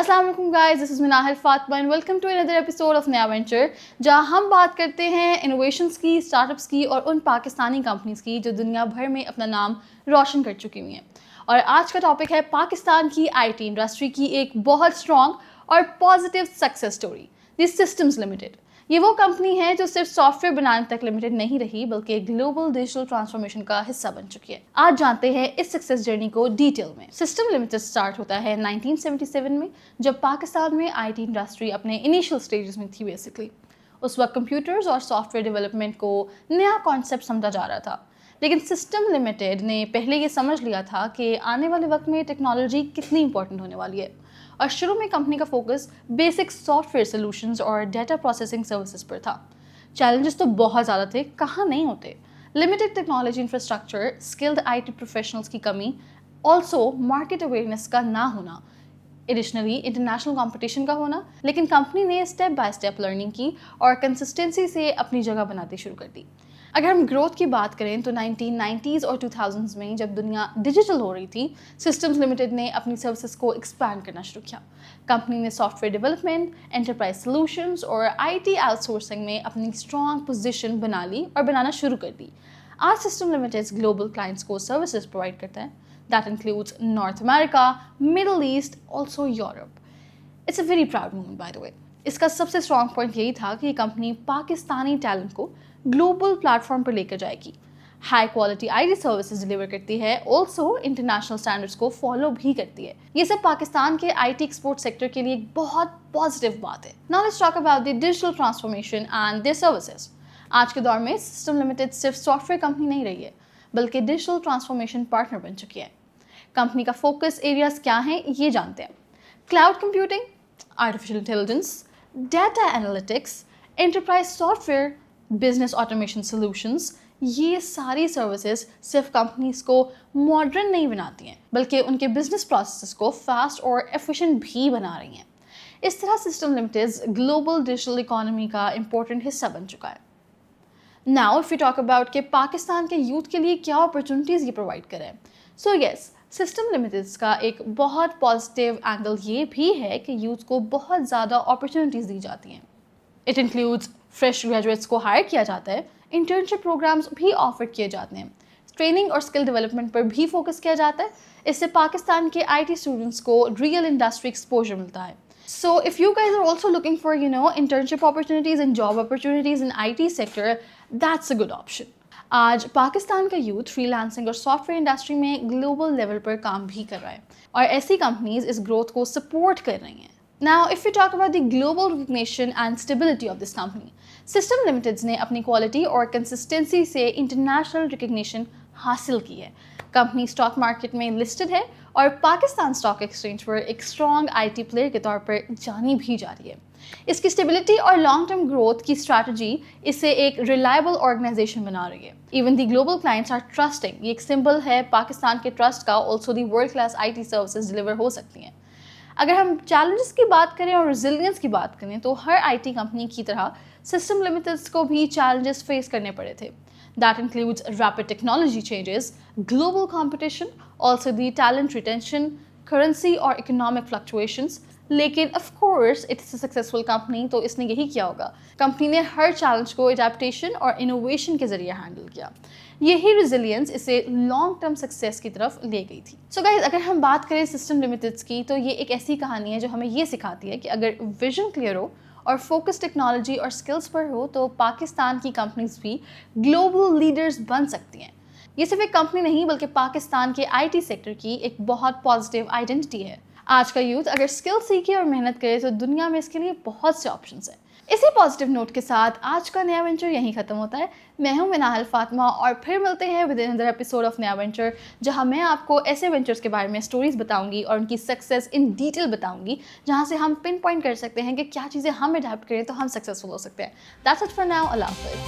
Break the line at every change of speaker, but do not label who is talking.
अस्सलाम वालेकुम guys, this is Minahil Fatima and welcome to another episode of नया वेंचर, जहां हम बात करते हैं इनोवेशंस की, स्टार्टअप्स की और उन पाकिस्तानी कंपनीज़ की जो दुनिया भर में अपना नाम रोशन कर चुकी हुई हैं। और आज का टॉपिक है पाकिस्तान की आईटी इंडस्ट्री की एक बहुत स्ट्रॉन्ग और positive success story, the systems limited. ये वो कंपनी है जो सिर्फ सॉफ्टवेयर बनाने तक लिमिटेड नहीं रही, बल्कि एक ग्लोबल डिजिटल ट्रांसफॉर्मेशन का हिस्सा बन चुकी है। आज जानते हैं इस सक्सेस जर्नी को डिटेल में। सिस्टम लिमिटेड स्टार्ट होता है 1977 में, जब पाकिस्तान में आईटी इंडस्ट्री अपने इनिशियल स्टेजेस में थी बेसिकली। उस वक्त कंप्यूटर्स और सॉफ्टवेयर डेवलपमेंट को नया कॉन्सेप्ट समझा जा रहा था, लेकिन सिस्टम लिमिटेड ने पहले ये समझ लिया था कि आने वाले वक्त में टेक्नोलॉजी कितनी इंपॉर्टेंट होने वाली है। और शुरू में कंपनी का फोकस बेसिक सॉफ्टवेयर सॉल्यूशंस और डेटा प्रोसेसिंग सर्विसेज पर था। चैलेंजेस तो बहुत ज़्यादा थे, कहाँ नहीं होते। Limited technology infrastructure, skilled IT professionals की कमी, ऑल्सो मार्केट अवेयरनेस का ना होना, एडिशनली इंटरनेशनल कंपटीशन का होना। लेकिन कंपनी ने स्टेप बाय स्टेप लर्निंग की और कंसिस्टेंसी से अपनी जगह बनाती शुरू कर दी। अगर हम ग्रोथ की बात करें तो 1990s और 2000s में जब दुनिया डिजिटल हो रही थी, सिस्टम्स लिमिटेड ने अपनी सर्विसेज को एक्सपैंड करना शुरू किया। कंपनी ने सॉफ्टवेयर डेवलपमेंट, एंटरप्राइज सॉल्यूशंस और आईटी आउटसोर्सिंग में अपनी स्ट्रॉन्ग पोजीशन बना ली और बनाना शुरू कर दी। आज सिस्टम लिमिटेड ग्लोबल क्लाइंट्स को सर्विसेज प्रोवाइड करता है। That includes north America, middle east, also Europe. It's a very proud moment by the way. इसका सबसे स्ट्रॉन्ग पॉइंट यही था कि कंपनी पाकिस्तानी टैलेंट को ग्लोबल प्लेटफॉर्म पर लेकर जाएगी, high quality IT services deliver करती है, ऑल्सो इंटरनेशनल स्टैंडर्ड्स को फॉलो भी करती है। ये सब पाकिस्तान के आईटी एक्सपोर्ट सेक्टर के लिए एक बहुत पॉजिटिव बात है। Now let's talk about the digital transformation and their services. आज के दौर में सिस्टम लिमिटेड सिर्फ सॉफ्टवेयर कंपनी नहीं रही है, बल्कि डिजिटल ट्रांसफॉर्मेशन पार्टनर बन चुकी है। कंपनी का फोकस एरियाज क्या हैं, ये जानते हैं। Cloud computing, artificial intelligence, data analytics, enterprise software, business automation solutions. ये सारी सर्विसेज सिर्फ कंपनीज को मॉडर्न नहीं बनाती हैं, बल्कि उनके बिजनेस प्रोसेसेस को फास्ट और एफिशिएंट भी बना रही हैं। इस तरह system limited global digital economy का इंपॉर्टेंट हिस्सा बन चुका है। Now if you talk about कि पाकिस्तान के यूथ के लिए क्या अपॉर्चुनिटीज़ ये प्रोवाइड करें, सो यस, सिस्टम लिमिटेड का एक बहुत पॉजिटिव एंगल ये भी है कि यूथ को बहुत ज़्यादा अपॉर्चुनिटीज़ दी जाती हैं। इट इंक्लूड्स फ्रेश ग्रेजुएट्स को हायर किया जाता है, इंटर्नशिप प्रोग्राम्स भी ऑफर किए जाते हैं, ट्रेनिंग और स्किल डेवलपमेंट पर भी फोकस किया जाता है। इससे पाकिस्तान के आईटी स्टूडेंट्स को रियल इंडस्ट्री एक्सपोजर मिलता है। So if you guys are also looking for internship opportunities and job opportunities in IT sector, that's a good option. आज पाकिस्तान का यूथ फ्रीलांसिंग और सॉफ्टवेयर इंडस्ट्री में ग्लोबल लेवल पर काम भी कर रहा है, और ऐसी कंपनीज इस ग्रोथ को सपोर्ट कर रही हैं। Now, if we talk about the global recognition and stability of this company, System Limited ने अपनी क्वालिटी और कंसिस्टेंसी से इंटरनेशनल रिकग्निशन हासिल की है। कंपनी स्टॉक मार्केट में लिस्टेड है और पाकिस्तान स्टॉक एक्सचेंज पर एक स्ट्रॉन्ग आईटी प्लेयर के तौर पर जानी भी जा रही है। इसकी स्टेबिलिटी और लॉन्ग टर्म ग्रोथ की स्ट्रैटेजी इसे एक रिलायबल ऑर्गेनाइजेशन बना रही है। Even the global clients are trusting. ये एक सिंबल है पाकिस्तान के ट्रस्ट का। Also the world class IT services deliver हो सकती हैं। अगर हम चैलेंजेस की बात करें और रेजिलियंस की बात करें, तो हर आईटी कंपनी की तरह सिस्टम लिमिटेड को भी चैलेंजेस फेस करने पड़े थे। That includes rapid technology changes, global competition, also the talent retention, currency और इकोनॉमिक फ्लक्चुएशंस। लेकिन of course it's a successful company, तो इसने यही किया होगा। कंपनी ने हर चैलेंज को एडेप्टेशन और इनोवेशन के जरिए हैंडल किया। यही रेजिलियंस इसे लॉन्ग टर्म सक्सेस की तरफ ले गई थी। सो गाइस, अगर हम बात करें सिस्टम लिमिटेड की, तो ये एक ऐसी कहानी है जो हमें ये सिखाती है कि अगर विजन क्लियर हो और फोकस टेक्नोलॉजी और स्किल्स पर हो, तो पाकिस्तान की कंपनीज भी ग्लोबल लीडर्स बन सकती हैं। ये सिर्फ एक कंपनी नहीं, बल्कि पाकिस्तान के आईटी सेक्टर की एक बहुत पॉजिटिव आइडेंटिटी है। आज का यूथ अगर स्किल सीखे और मेहनत करे, तो दुनिया में इसके लिए बहुत से ऑप्शंस हैं। इसी पॉजिटिव नोट के साथ आज का नया वेंचर यहीं खत्म होता है। मैं हूं मिनाहिल फातिमा, और फिर मिलते हैं विद अनदर एपिसोड ऑफ नया वेंचर, जहां मैं आपको ऐसे वेंचर्स के बारे में स्टोरीज बताऊंगी और उनकी सक्सेस इन डिटेल बताऊंगी, जहां से हम पिन पॉइंट कर सकते हैं कि क्या चीज़ें हम अडैप्ट करें तो हम सक्सेसफुल हो सकते हैं। That's it for now. अल्लाह हाफिज़।